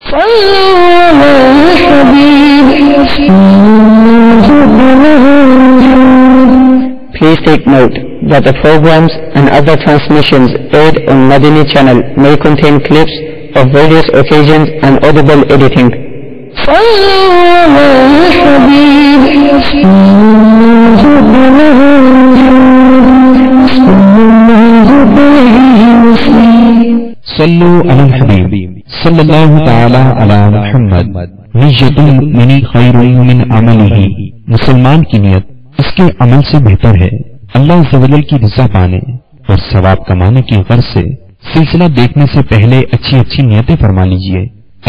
Please take note that the programs and other transmissions aired on Madani channel may contain clips of various occasions and audible editing. صلوا على الحبيب صلى الله تعالى على محمد नियत المؤمن خير من عمله मुसलमान की नियत उसके अमल से बेहतर है। अल्लाह ज़वजल की रज़ा पाने और सवाब कमाने की गर्ज से सिलसिला देखने से पहले अच्छी अच्छी नियतें फरमा लीजिए।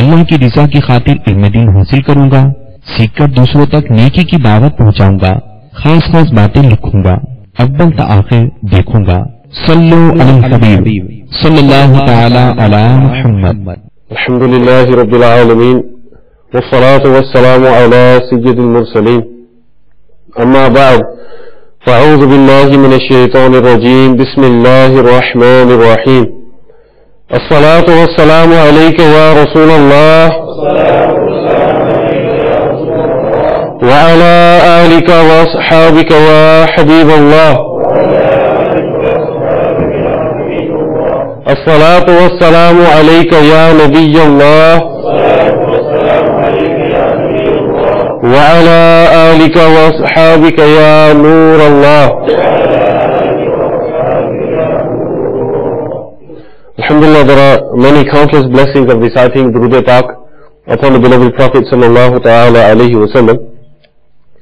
अल्लाह की रज़ा की खातिर इल्म दीन हासिल करूंगा, सीखकर दूसरों तक नेकी की दावत पहुंचाऊंगा, खास खास बातें लिखूंगा, अव्वल ता आखिर देखूंगा। सल्लु अलल हबीब सल्लल्लाहु तआला अला मुहम्मद। अल्हम्दुलिल्लाहि रब्बिल आलमीन वस्सलातु वस्सलामु अला सय्यिदिल मुरसलीन। अम्मा बाद फ़अऊज़ु बिल्लाहि मिनश शैतानिर रजीम। बिस्मिल्लाहिर रहमानिर रहीम। अस्सलातु वस्सलामु अलैका या रसूलल्लाह व अला आलिका व अस्हाबिका या हबीबल्लाह। अस्सलातु वस्सलामु अलैका या नबियल्लाह व अला आलिका व अस्हाबिका या नूरल्लाह। Alhamdulillah, there are many countless blessings of reciting Durood Pak upon the beloved Prophet sallallahu ta'ala alayhi wa sallam.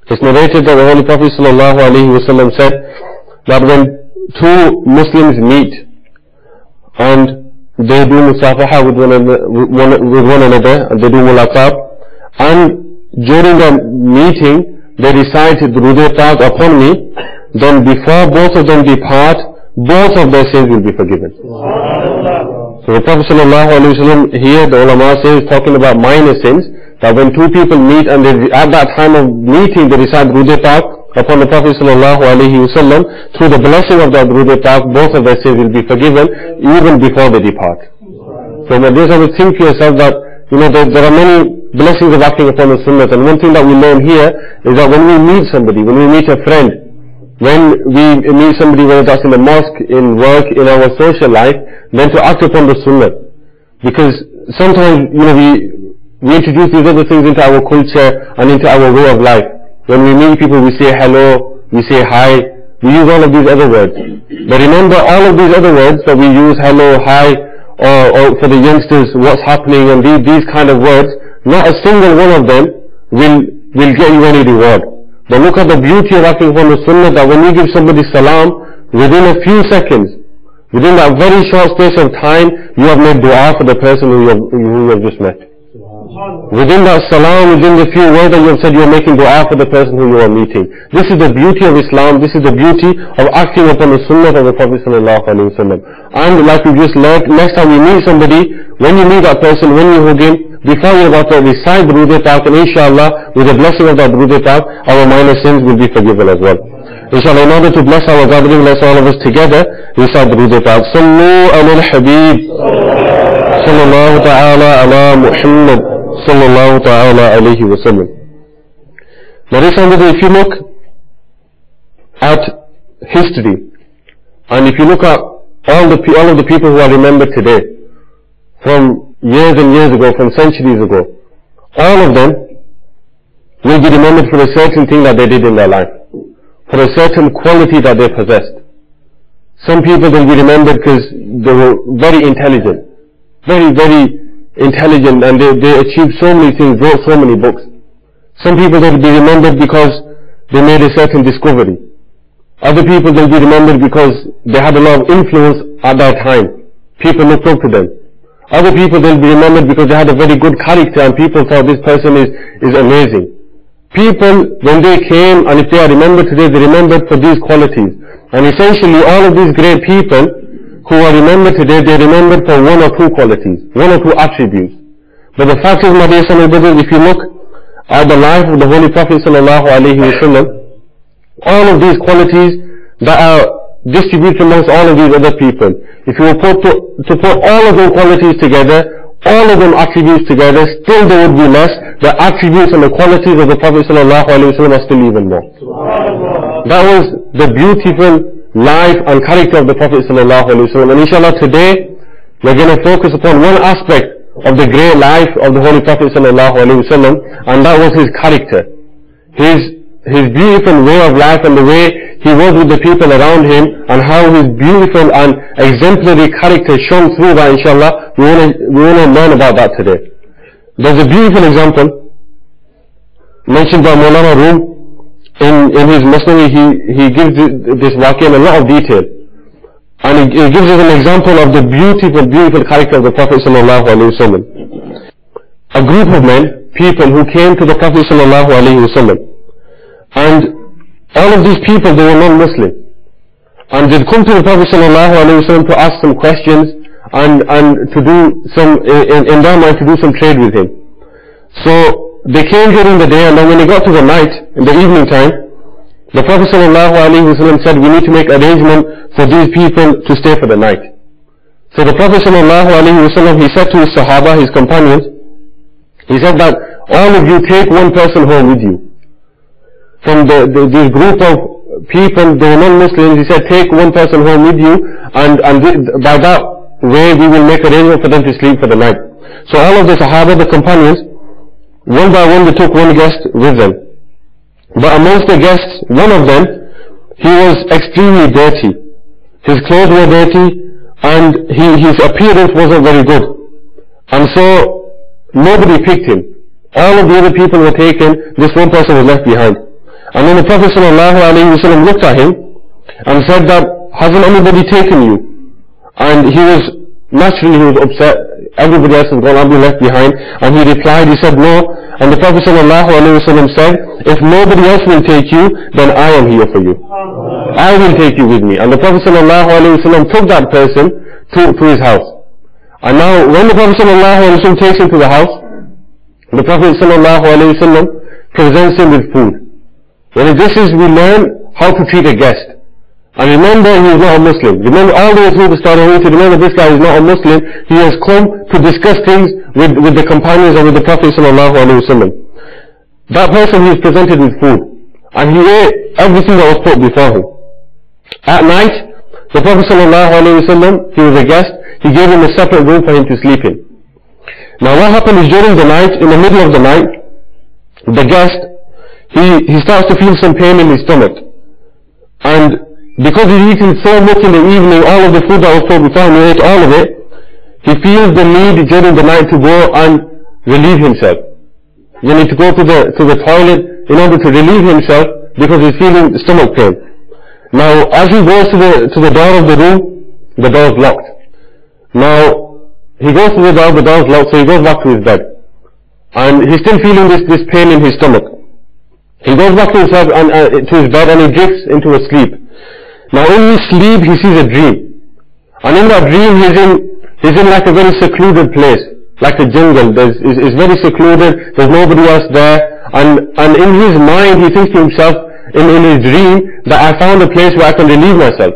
It's narrated that the Holy Prophet sallallahu alayhi wa sallam said that when two Muslims meet and they do musafaha with one another, and they do mulaqab, and during the meeting they recite Durood Pak upon me, then before both of them depart, both of their sins will be forgiven. So the Prophet ﷺ here, the ulama says, talking about minor sins, that when two people meet and at that time of meeting they recite Durood Pak upon the Prophet ﷺ, through the blessing of that Durood Pak, both of their sins will be forgiven even before they depart. So my dear, I would think to yourself that, there are many blessings of acting upon the sunnah, and one thing that we learn here is that when we meet somebody, when we meet a friend, when we meet somebody, whether that's in the mosque, in work, in our social life, then to act upon the sunnah. Because sometimes, we introduce these other things into our culture and into our way of life. When we meet people, we say hello, we say hi, we use all of these other words. But remember, all of these other words that we use, hello, hi, or for the youngsters, what's happening, and these kind of words, not a single one of them will get you any reward. But look at the beauty of acting upon the sunnah, that when you give somebody salam, within a few seconds, within that very short space of time, you have made dua for the person who you have just met. Within that salam, within the few words that you have said, you are making dua for the person who you are meeting. This is the beauty of Islam, this is the beauty of acting upon the sunnah of the Prophet sallallahu alaihi wasallam. And like we just learned, next time we meet somebody, when you meet that person, when you hug him, before you're about to recite Durood Pak, and inshallah, with the blessing of that Durood Pak, our minor sins will be forgiven as well. Inshallah, in order to bless our gathering, let's all of us together recite Durood Pak. Sallu ala al-Habib sallallahu ta'ala ala Muhammad sallallahu ta'ala alayhi wa sallam. Now this time, if you look at history, and if you look at all of the people who are remembered today, from years and years ago, from centuries ago, all of them will be remembered for a certain thing that they did in their life, for a certain quality that they possessed. Some people will be remembered because they were very intelligent, very, very intelligent, and they achieved so many things, wrote so many books. Some people will be remembered because they made a certain discovery. Other people will be remembered because they had a lot of influence at that time. People looked up to them. Other people will be remembered because they had a very good character and people thought this person is amazing. People, when they came, and if they are remembered today, they remembered for these qualities. And essentially all of these great people who are remembered today, they remembered for one or two qualities, one or two attributes. But the fact is, my dear son and brothers, if you look at the life of the Holy Prophet sallallahu alaihi wasallam, all of these qualities that are distributed amongst all of these other people, if you were to put all of those qualities together, all of them attributes together, still there would be less. The attributes and the qualities of the Prophet ﷺ are still even more. That was the beautiful life and character of the Prophet ﷺ. And inshallah today, we're going to focus upon one aspect of the great life of the Holy Prophet ﷺ, and that was his character. His beautiful way of life and the way he was with the people around him, and how his beautiful and exemplary character shone through that. Inshallah, we want to learn about that today. There's a beautiful example mentioned by Mawlana Rum in his Masnavi. He gives this waqi in a lot of detail, and he gives us an example of the beautiful character of the Prophet ﷺ. A group of men, people who came to the Prophet ﷺ, and all of these people, they were non-Muslim, and they'd come to the Prophet ﷺ to ask some questions and to do some, in their mind, to do some trade with him. So they came during the day, and then when they got to the night, in the evening time, the Prophet ﷺ said, we need to make arrangement for these people to stay for the night. So the Prophet ﷺ, he said to his Sahaba, his companions, he said that all of you take one person home with you. From this group of people, they were non-Muslims, he said, take one person home with you, and by that way we will make arrangement for them to sleep for the night. So all of the Sahaba, the companions, one by one they took one guest with them. But amongst the guests, one of them, he was extremely dirty. His clothes were dirty, and his appearance wasn't very good. And so nobody picked him. All of the other people were taken, this one person was left behind. And then the Prophet ﷺ looked at him and said that, hasn't anybody taken you? And he was upset. Everybody else has gone, I'll be left behind. And he replied, he said, no. And the Prophet ﷺ said, if nobody else will take you, then I am here for you. I will take you with me. And the Prophet ﷺ took that person to his house. And now when the Prophet ﷺ takes him to the house, the Prophet ﷺ presents him with food. When this is, we learn how to treat a guest. And remember, he is not a Muslim. Remember, all the way through the story, we need to remember this guy is not a Muslim. He has come to discuss things with the companions and with the Prophet ﷺ. That person, he is presented with food, and he ate everything that was put before him. At night, the Prophet ﷺ, he was a guest, he gave him a separate room for him to sleep in. Now what happened is, during the night, in the middle of the night, the guest, he starts to feel some pain in his stomach. And because he's eaten so much in the evening, all of the food that was put before him, he ate all of it, he feels the need during the night to go and relieve himself. You need to go to the toilet in order to relieve himself because he's feeling stomach pain. Now, as he goes to the door of the room, the door is locked. Now, he goes to the door is locked, so he goes back to his bed. And he's still feeling this pain in his stomach. He goes back to his bed and he drifts into a sleep. Now in his sleep he sees a dream. And in that dream he's in like a very secluded place, like a jungle. It's very secluded, there's nobody else there. And in his mind he thinks to himself, in his dream, that I found a place where I can relieve myself.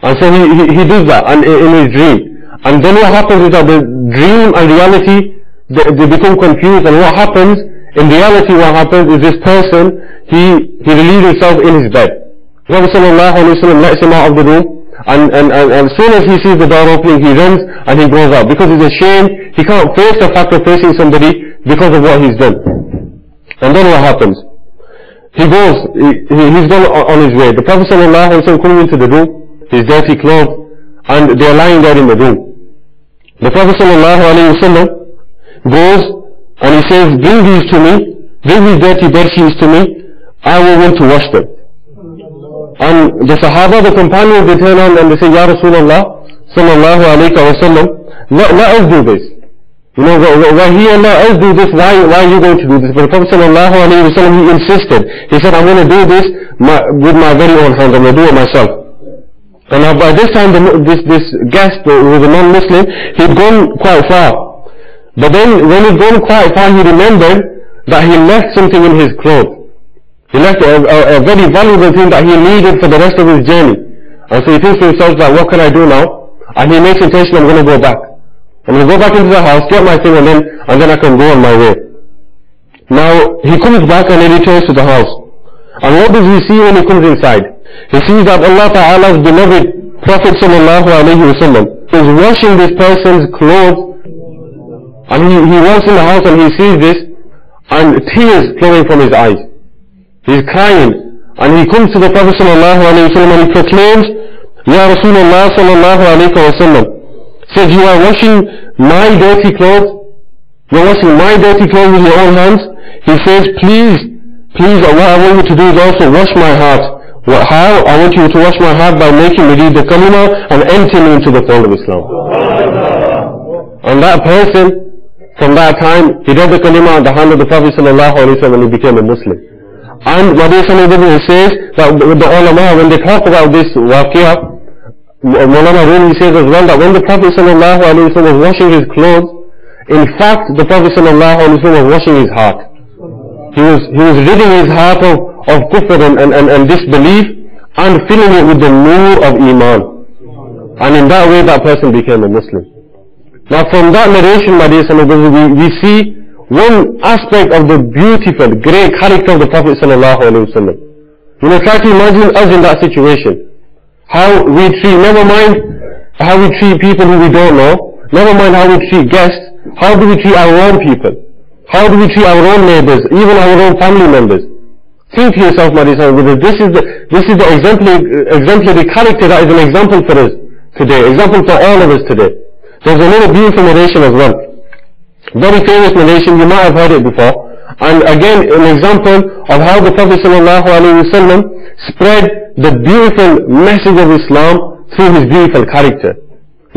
And so he does that in his dream. And then what happens is that the dream and reality, they become confused. And what happens, in reality what happens is this person, he relieves himself in his bed. The Prophet ﷺ lets him out of the room, and as soon as he sees the door opening, he runs and he goes out, because he's ashamed. He can't face the fact of facing somebody because of what he's done. And then what happens? He goes, he's gone on his way. The Prophet ﷺ comes into the room, his dirty clothes, and they're lying there in the room. The Prophet ﷺ goes and he says, bring these to me, bring these dirty bed sheets to me, I will want to wash them. And the Sahaba, the companions, they turn on and they say, Ya Rasulullah, sallallahu alayhi wa sallam, let us do this. You know, why here, let us do this, why are you going to do this? But the Prophet sallallahu alayhi wa sallam, he insisted. He said, I'm going to do this with my very own hands, I'm going to do it myself. And now by this time, this guest, who was a non-Muslim, he'd gone quite far. But then, when he'd gone quite far, he remembered that he left something in his clothes. He left a very valuable thing that he needed for the rest of his journey. And so he thinks to himself that, what can I do now? And he makes intention, I'm going to go back. I'm going to go back into the house, get my thing, and then I can go on my way. Now, he comes back and he returns to the house. And what does he see when he comes inside? He sees that Allah Ta'ala's beloved Prophet Sallallahu Alaihi Wasallam is washing this person's clothes. And he walks in the house and he sees this, and tears flowing from his eyes. He's crying. And he comes to the Prophet Sallallahu Alaihi Wasallam and he proclaims, Ya Rasulullah Sallallahu Alaihi Wasallam, says, you are washing my dirty clothes? You're washing my dirty clothes with your own hands? He says, please, what I want you to do is also wash my heart. How? I want you to wash my heart by making me read the kalima and enter me into the fold of Islam. And that person, from that time, he read the kalima at the hand of the Prophet Sallallahu Alaihi Wasallam and he became a Muslim. And Nabi Sallallahu Alaihi Wasallam says that with the ulama, when they talk about this waqiyah, Mawlana Rumi says as well that when the Prophet Sallallahu Alaihi Wasallam was washing his clothes, in fact the Prophet Sallallahu Alaihi Wasallam was washing his heart. He was ridding his heart of kufr and disbelief and filling it with the nur of iman. And in that way that person became a Muslim. Now from that narration, my dear son of brothers, we see one aspect of the beautiful, great character of the Prophet Sallallahu Alaihi Wasallam. You know, try to imagine us in that situation. How we treat, never mind how we treat people who we don't know, never mind how we treat guests, how do we treat our own people? How do we treat our own neighbors, even our own family members? Think to yourself, my dear son, this is the exemplary character that is an example for us today, example for all of us today. There's another beautiful narration as well. Very famous narration, you might have heard it before. And again, an example of how the Prophet ﷺ spread the beautiful message of Islam through his beautiful character.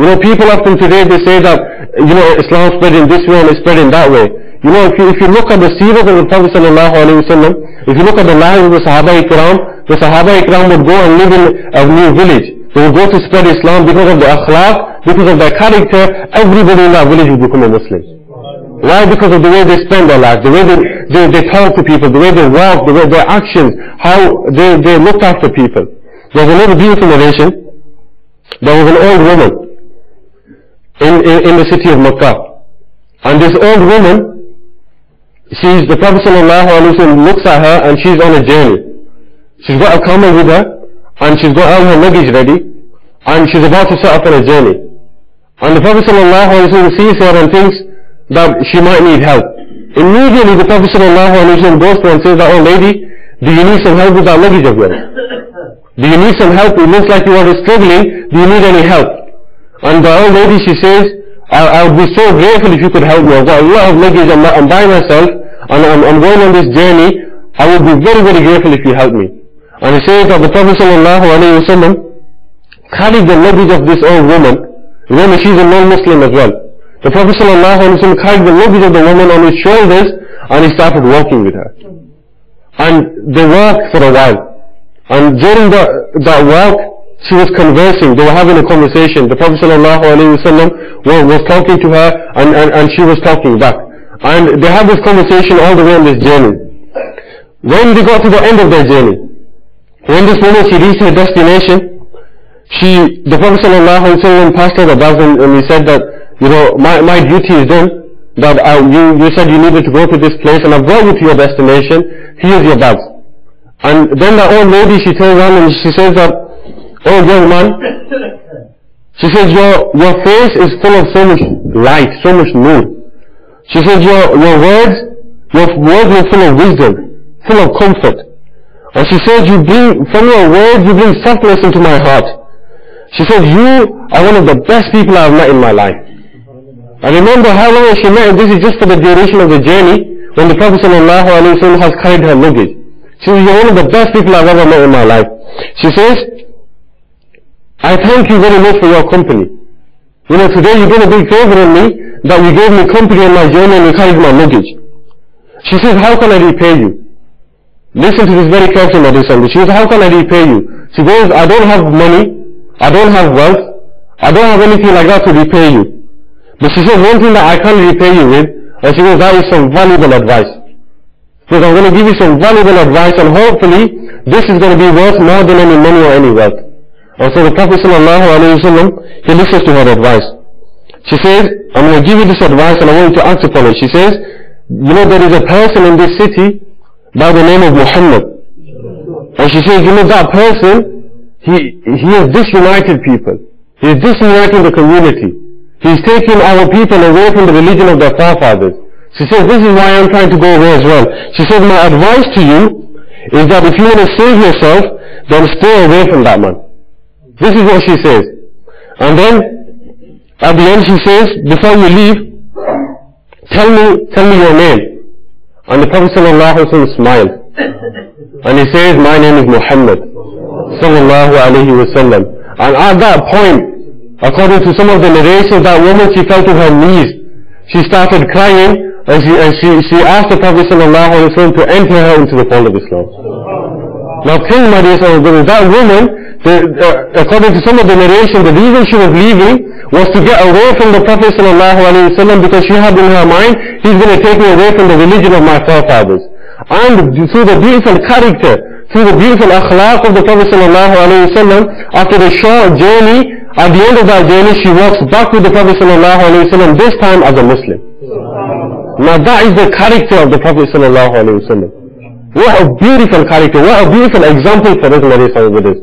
You know, people often today, they say that, you know, Islam spread in this way and it spread in that way. You know, if you look at the seerah of the Prophet ﷺ, if you look at the lives of the Sahaba Ikram would go and live in a new village. They would go to spread Islam because of their akhlaq, because of their character. Everybody in that village would become a Muslim. Why? Because of the way they spend their life, the way they talk to people, the way they walk, the way their actions, how they look after people. There's another beautiful narration. There was an old woman in the city of Makkah. And this old woman, the Prophet ﷺ looks at her and she's on a journey. She's got a camel with her and she's got all her luggage ready and she's about to set off on a journey. And the Prophet ﷺ sees her and thinks that she might need help. Immediately the Prophet ﷺ goes to her and says that, oh lady, do you need some help with that luggage of yours? Do you need some help? It looks like you are struggling. Do you need any help? And the old lady, she says, I would be so grateful if you could help me. I've got a lot of luggage, I'm by myself, and I'm going on this journey. I would be very, very grateful if you help me. And he says that the Prophet ﷺ carried the luggage of this old woman. Remember, she's a non-Muslim as well. The Prophet ﷺ carried the luggage of the woman on his shoulders and he started walking with her. And they walked for a while. And during that walk, she was conversing. They were having a conversation. The Prophet ﷺ was talking to her and she was talking back. And they had this conversation all the way on this journey. When they got to the end of their journey, when this woman, she reached her destination, the Prophet ﷺ passed her the bags and he said that, you know, my duty is done, that you said you needed to go to this place and I've brought you to your destination, here's your bags. And then the old lady, she turns around and she says that, oh young man, she says your face is full of so much light, so much nur. She says your words are full of wisdom, full of comfort. And she says from your words you bring softness into my heart. She says you are one of the best people I've met in my life. I remember how long she met, and this is just for the duration of the journey, when the Prophet ﷺ has carried her luggage. She says, you're one of the best people I've ever met in my life. She says, I thank you very much for your company. You know, today you've done a big favor on me, that you gave me company on my journey and you carried my luggage. She says, how can I repay you? Listen to this very carefully, my dear son. She says, how can I repay you? She goes, I don't have money, I don't have wealth, I don't have anything like that to repay you. But she says, one thing that I can't repay you with, and she goes, that is some valuable advice. Because I'm going to give you some valuable advice, and hopefully, this is going to be worth more than any money or any wealth. And so the Prophet ﷺ, he listens to her advice. She says, I'm going to give you this advice and I want you to act upon it. She says, you know, there is a person in this city by the name of Muhammad. And she says, you know, that person, he has disunited people. He is disuniting the community. He is taking our people away from the religion of their forefathers. She says, this is why I'm trying to go away as well. She says, my advice to you is that if you want to save yourself, then stay away from that man. This is what she says. And then, at the end she says, before you leave, tell me your name. And the Prophet ﷺ smiled. And he says, my name is Muhammad sallallahu alayhi wa sallam. And at that point, according to some of the narrations, that woman, she fell to her knees. She started crying, and she asked the Prophet sallallahu alayhi wa sallam to enter her into the fold of Islam. Now think, my dear brothers, that woman, according to some of the narration, the reason she was leaving was to get away from the Prophet ﷺ, because she had in her mind, he's going to take me away from the religion of my forefathers. And through the beautiful character, through the beautiful akhlaq of the Prophet ﷺ, after the short journey, at the end of that journey, she walks back with the Prophet ﷺ, this time as a Muslim. Now that is the character of the Prophet ﷺ. What a beautiful character, what a beautiful example for us, my dear brothers.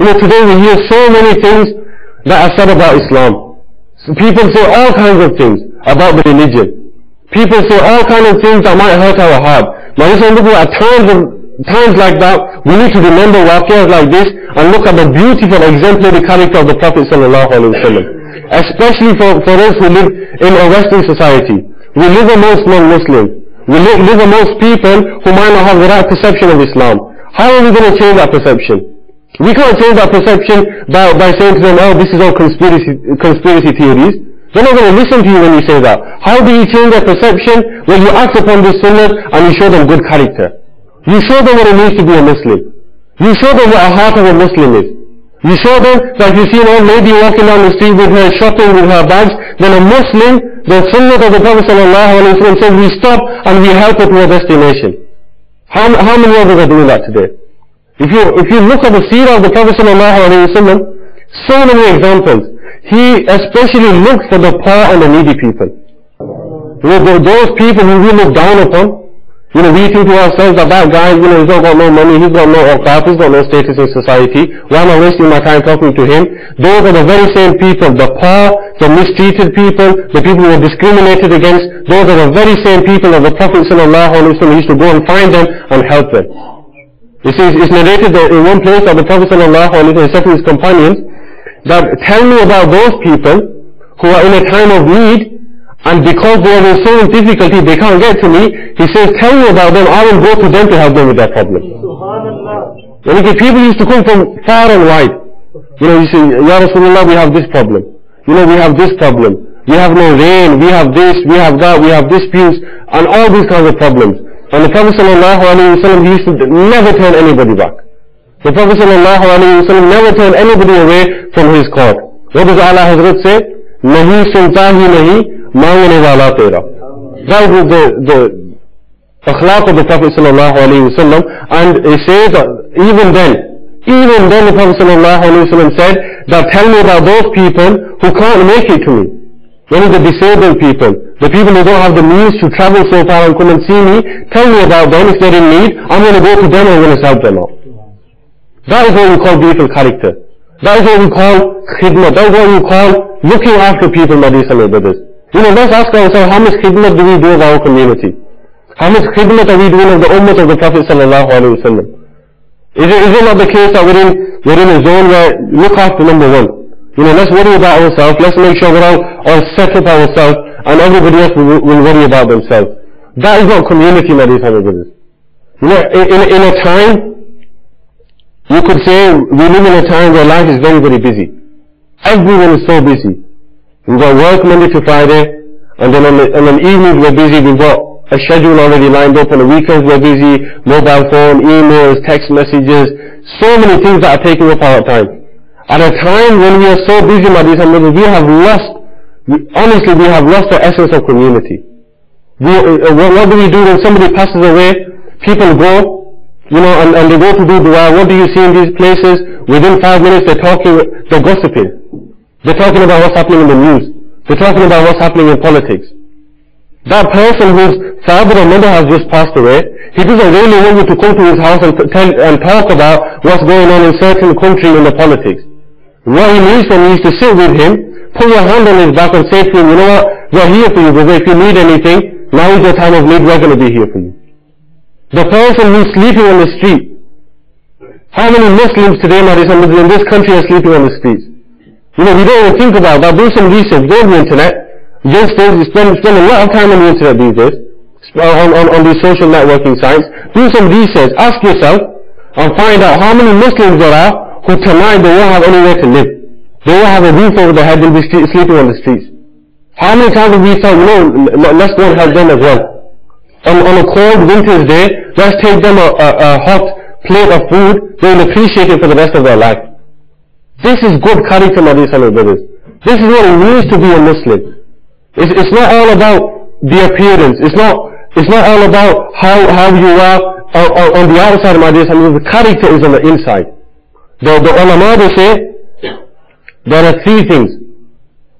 You know, today we hear so many things that are said about Islam. So people say all kinds of things about the religion. People say all kinds of things that might hurt our heart. Now at times like that, we need to remember waqiyas like this and look at the beautiful exemplary character of the Prophet ﷺ. Especially for us who live in a Western society. We live amongst non-Muslims. We live amongst people who might not have the right perception of Islam. How are we going to change that perception? We can't change that perception by saying to them, oh, this is all conspiracy theories. They're not going to listen to you when you say that. How do you change their perception? When you act upon this sunnah and you show them good character. You show them what it means to be a Muslim. You show them what a heart of a Muslim is. You show them that if you see an old lady walking down the street with her shopping with her bags, then a Muslim, the sunnah of the Prophet ﷺ says we stop and we help her to her destination. How many of us are doing that today? If you look at the seerah of the Prophet ﷺ, so many examples. He especially looked for the poor and the needy people. You know, those people who we look down upon. You know, we think to ourselves that guy, you know, he's not got no money, he's got no awqaf, he's got no status in society. Why am I wasting my time talking to him? Those are the very same people, the poor, the mistreated people, the people who are discriminated against. Those are the very same people that the Prophet ﷺ used to go and find them and help them. You see, it's narrated that in one place that the Prophet ﷺ said to his companions that tell me about those people who are in a time of need, and because they are in so much difficulty they can't get to me. He says, tell me about them, I will go to them to help them with their problem. And people used to come from far and wide. You know, you say, Ya Rasulullah, we have this problem. You know, we have this problem. We have no rain, we have this, we have that, we have disputes, and all these kinds of problems. And the Prophet ﷺ, he used to never turn anybody back. The Prophet ﷺ never turned anybody away from his court. What does Allah Hazrat say? Nahi sulta hi nahi, mangane wala tera. That is the akhlaq of the Prophet ﷺ. And he says that even then the Prophet ﷺ said that tell me about those people who can't make it to me. Many the disabled people, the people who don't have the means to travel so far and come and see me, tell me about them. If they're in need, I'm going to go to them and I'm going to help them out. That is what we call beautiful character. That is what we call khidmah. That is what we call looking after people, my dear brothers. You know, let's ask ourselves, how much khidmah do we do of our community? How much khidmah are we doing of the ummah of the Prophet ﷺ? Is it not the case that we're in a zone where look after number one? You know, let's worry about ourselves, let's make sure we're all set up ourselves, and everybody else will worry about themselves. That is not community, my dear brothers. You know, in a time, you could say, we live in a time where life is very, very busy. Everyone is so busy. We've got work Monday to Friday, and then on evenings we're busy, we've got a schedule already lined up, on the weekends we're busy, mobile phone, emails, text messages, so many things that are taking up our time. At a time when we are so busy, my dear brothers, we have lost the essence of community. What do we do when somebody passes away? People go, you know, and they go to do dua. What do you see in these places? Within 5 minutes they're gossiping. They're talking about what's happening in the news. We're talking about what's happening in politics. That person whose father or mother has just passed away, he doesn't really want you to come to his house and talk about what's going on in certain country in the politics. What he needs from you is to sit with him, put your hand on his back and say to him, you know what, we're here for you, brother. If you need anything, now is your time of need, we're going to be here for you. The person who's sleeping on the street, how many Muslims today, in this country are sleeping on the streets? You know, we don't even think about that. Do some research, go on the internet. Youngsters spend a lot of time on the internet these days, on these social networking sites. Do some research, ask yourself, and find out how many Muslims there are who tonight they won't have anywhere to live. They won't have a roof over their head, they'll be sleeping on the streets. How many times have we thought, you know, let's go and help them as well. On a cold winter's day, let's take them a hot plate of food, they will appreciate it for the rest of their life. This is good character, my dear brothers. This is what it means to be a Muslim. It's not all about the appearance. It's not all about how you are on the outside, my dear brothers. The character is on the inside. The ulama, they say, there are three things.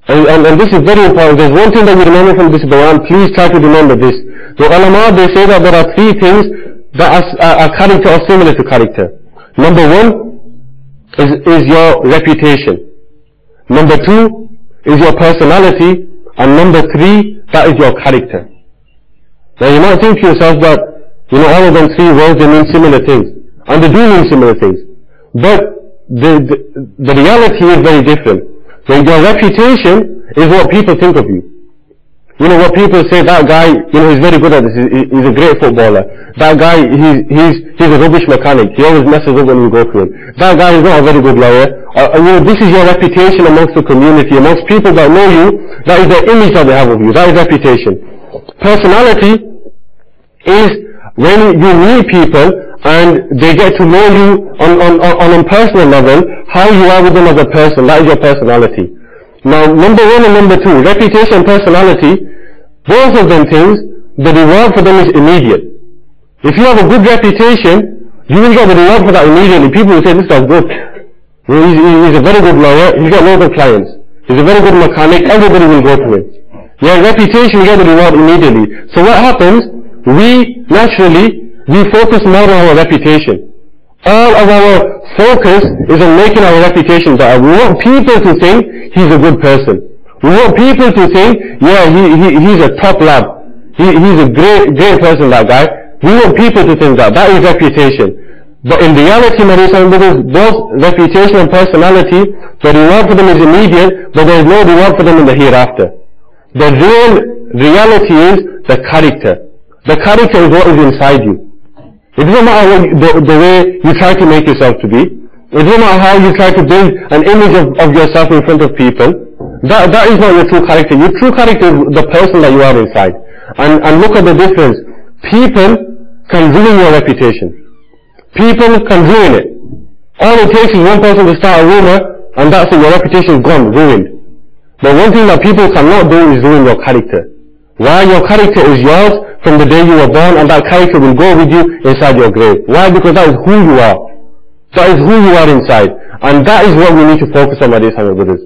And this is very important. There's one thing that you remember from this Bayan. Please try to remember this. The ulama, they say that there are three things that are character or similar to character. Number one is your reputation. Number two is your personality. And number three, that is your character. Now you might think to yourself that, you know, all of them three words, they mean similar things. And they do mean similar things. But the reality is very different. So your reputation is what people think of you. You know, what people say, that guy, you know, he's very good at this, he's a great footballer. That guy, he's a rubbish mechanic, he always messes up when you go to him. That guy is not a very good lawyer. You know, this is your reputation amongst the community, amongst people that know you, that is the image that they have of you, that is reputation. Personality is when you meet people and they get to know you on a personal level, how you are with them as a person, that is your personality. Now, number one and number two, reputation and personality, both of them things, the reward for them is immediate. If you have a good reputation, you will get the reward for that immediately. People will say, this guy's good. He's a very good lawyer, he's got lots of clients. He's a very good mechanic, everybody will go to him. Your reputation, you get the reward immediately. So what happens, we focus more on our reputation. All of our focus is on making our reputation better. We want people to think he's a good person. We want people to think, yeah, he's a top lad. He's a great person, that guy. We want people to think that. That is reputation. But in reality, my dear brothers, both reputation and personality, the reward for them is immediate, but there is no reward for them in the hereafter. The real reality is the character. The character is what is inside you. It doesn't matter the way you try to make yourself to be. It doesn't matter how you try to build an image of yourself in front of people. That is not your true character. Your true character is the person that you are inside. And look at the difference. People can ruin your reputation. People can ruin it. All it takes is one person to start a rumor, and that's it, your reputation is gone, ruined. But one thing that people cannot do is ruin your character. Why? Your character is yours from the day you were born, and that character will go with you inside your grave. Why? Because that is who you are. That is who you are inside. And that is what we need to focus on, my dear brothers.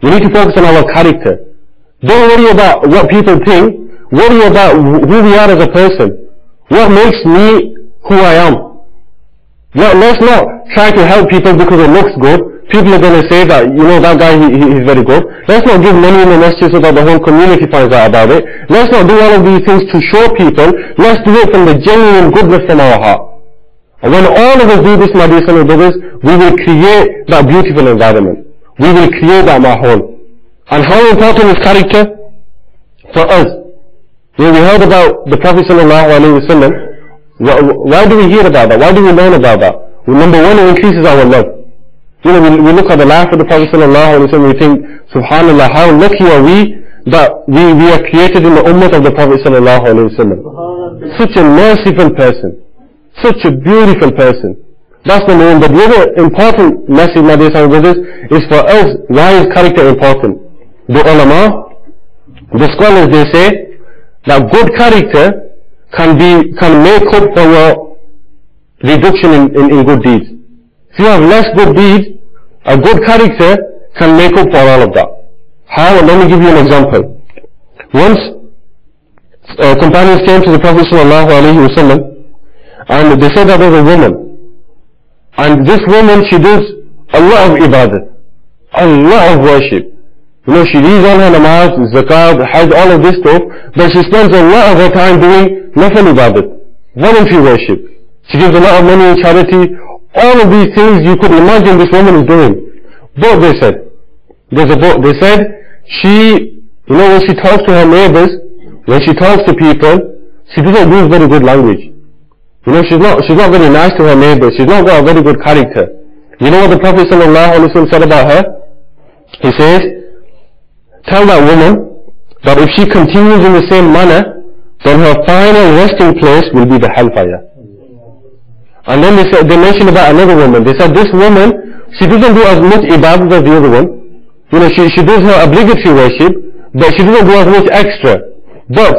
We need to focus on our character. Don't worry about what people think. Worry about who we are as a person. What makes me who I am. Let's not try to help people because it looks good. People are going to say that, you know, that guy, he's very good. Let's not give money in the masjid so that the whole community finds out about it. Let's not do all of these things to show people. Let's do it from the genuine goodness from our heart. And when all of us do this, my dear brothers, we will create that beautiful environment. We will create that mahal. And how important is character? For us. When we heard about the Prophet ﷺ, why do we hear about that? Why do we learn about that? Well, number one, it increases our love. You know, we look at the life of the Prophet ﷺ, we think, subhanallah, how lucky are we that we are created in the ummah of the Prophet ﷺ. Such a merciful person. Such a beautiful person. That's number one. But the other important message, my dear brothers, is for us, why is character important? The ulama, the scholars, they say that good character can make up for your reduction in good deeds. If you have less good deeds, a good character can make up for all of that. How? Let me give you an example. Once companions came to the Prophet ﷺ and they said that there's a woman, and this woman, she does a lot of ibadat, a lot of worship. You know, she reads all her namaz, zakat, hajj, all of this stuff, but she spends a lot of her time doing nafil ibadat, voluntary worship. She gives a lot of money in charity. All of these things you could imagine this woman is doing. But they said, there's a book, they said, she, you know, when she talks to her neighbors, when she talks to people, she doesn't use very good language. You know, she's not very nice to her neighbors. She's not got a very good character. You know what the Prophet ﷺ said about her? He says, tell that woman that if she continues in the same manner, then her final resting place will be the hellfire. And then they mentioned about another woman. They said this woman, she doesn't do as much ibadah as the other one. You know, she does her obligatory worship, but she doesn't do as much extra. But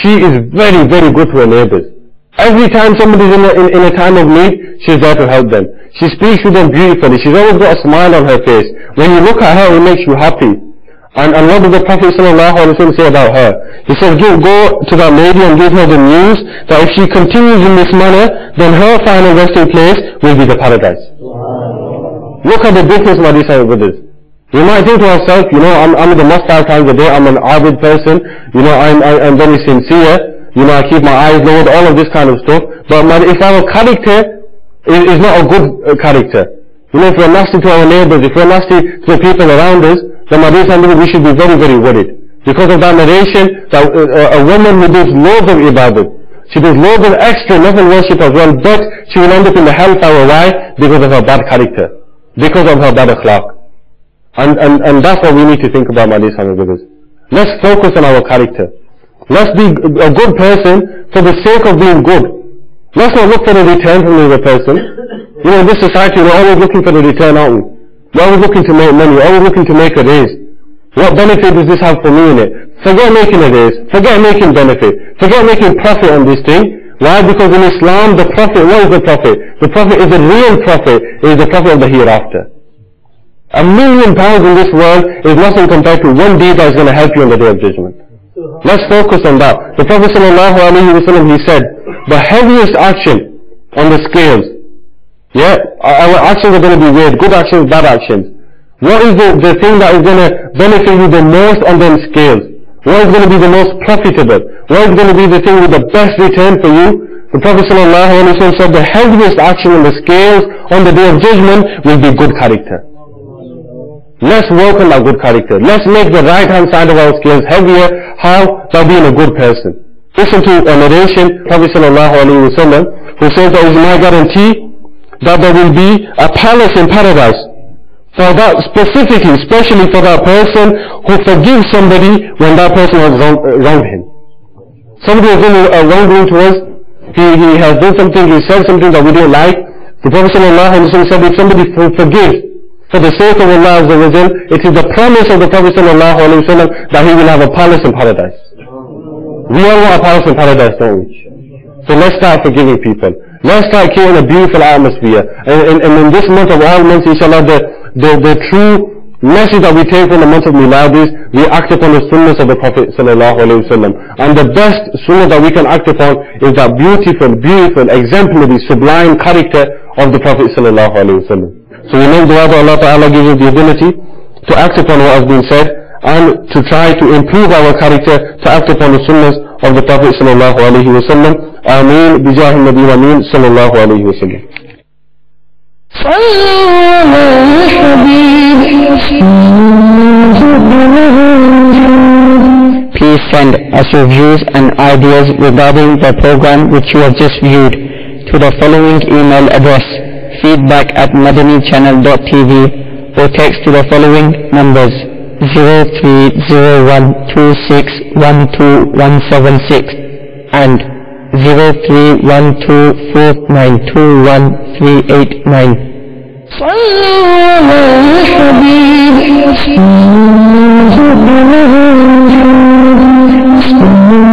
she is very, very good to her neighbors. Every time somebody's in a time of need, she's there to help them. She speaks to them beautifully. She's always got a smile on her face. When you look at her, it makes you happy. And what did the Prophet ﷺ say about her? He said, go to that lady and give her the news that if she continues in this manner, then her final resting place will be the paradise. Wow. Look at the difference, my dear brothers. You might think to yourself, you know, I'm in the mosque 5 times a day, I'm an avid person, you know, I'm very sincere, you know, I keep my eyes lowered, all of this kind of stuff. But if our character is not a good character, you know, if we're nasty to our neighbors, if we're nasty to the people around us, then my dear we should be very, very worried. Because of that narration, that a woman who does loads of ibadah, she does loads of extra level worship as well, but she will end up in the hellfire. Why? Because of her bad character. Because of her bad akhlaq. And that's what we need to think about, my dear brothers. Let's focus on our character. Let's be a good person for the sake of being good. Let's not look for a return from the other person. You know, in this society we're always looking for a return, aren't we? We're always looking to make money, always looking to make a raise. What benefit does this have for me in it? Forget making a raise, forget making benefit, forget making profit on this thing. Why? Because in Islam the Prophet, what is the Prophet? The Prophet is a real Prophet, it is the Prophet of the hereafter. £1 million in this world is nothing compared to one deed that is going to help you on the day of judgment. Let's focus on that. The Prophet ﷺ, he said, the heaviest action on the scales, yeah, our actions are going to be weighed, good actions, bad actions. What is the thing that is going to benefit you the most on them scales? What is going to be the most profitable? What is going to be the thing with the best return for you? The Prophet ﷺ said the heaviest action on the scales on the day of judgment will be good character. Let's work on our good character. Let's make the right hand side of our scales heavier. How? By being a good person. Listen to a narration, Prophet ﷺ, who says that is my guarantee that there will be a palace in paradise for that specifically, especially for that person who forgives somebody when that person has wronged him. Somebody has done a wrongdoing to us, he has done something, he said something that we didn't like. The Prophet ﷺ said if somebody forgives for the sake of Allah Azza wa Jal, it is the promise of the Prophet ﷺ that he will have a palace in paradise. We all want a palace in paradise, don't we? So let's start forgiving people. Let's start creating a beautiful atmosphere. And in this month of all months, inshallah, the true message that we take from the month of Milad is we act upon the sunnahs of the Prophet ﷺ. And the best sunnah that we can act upon is that beautiful, exemplary, sublime character of the Prophet ﷺ. So we make dua that Allah Ta'ala gives us the ability to act upon what has been said and to try to improve our character to act upon the sunnahs of the Prophet sallallahu alaihi wasallam. Ameen bijah al-Nabi wa ameen sallallahu alaihi wasallam. Please send us your views and ideas regarding the program which you have just viewed to the following email address: feedback@madanichannel.tv, or text to the following numbers: 030126127176 and 0312492139.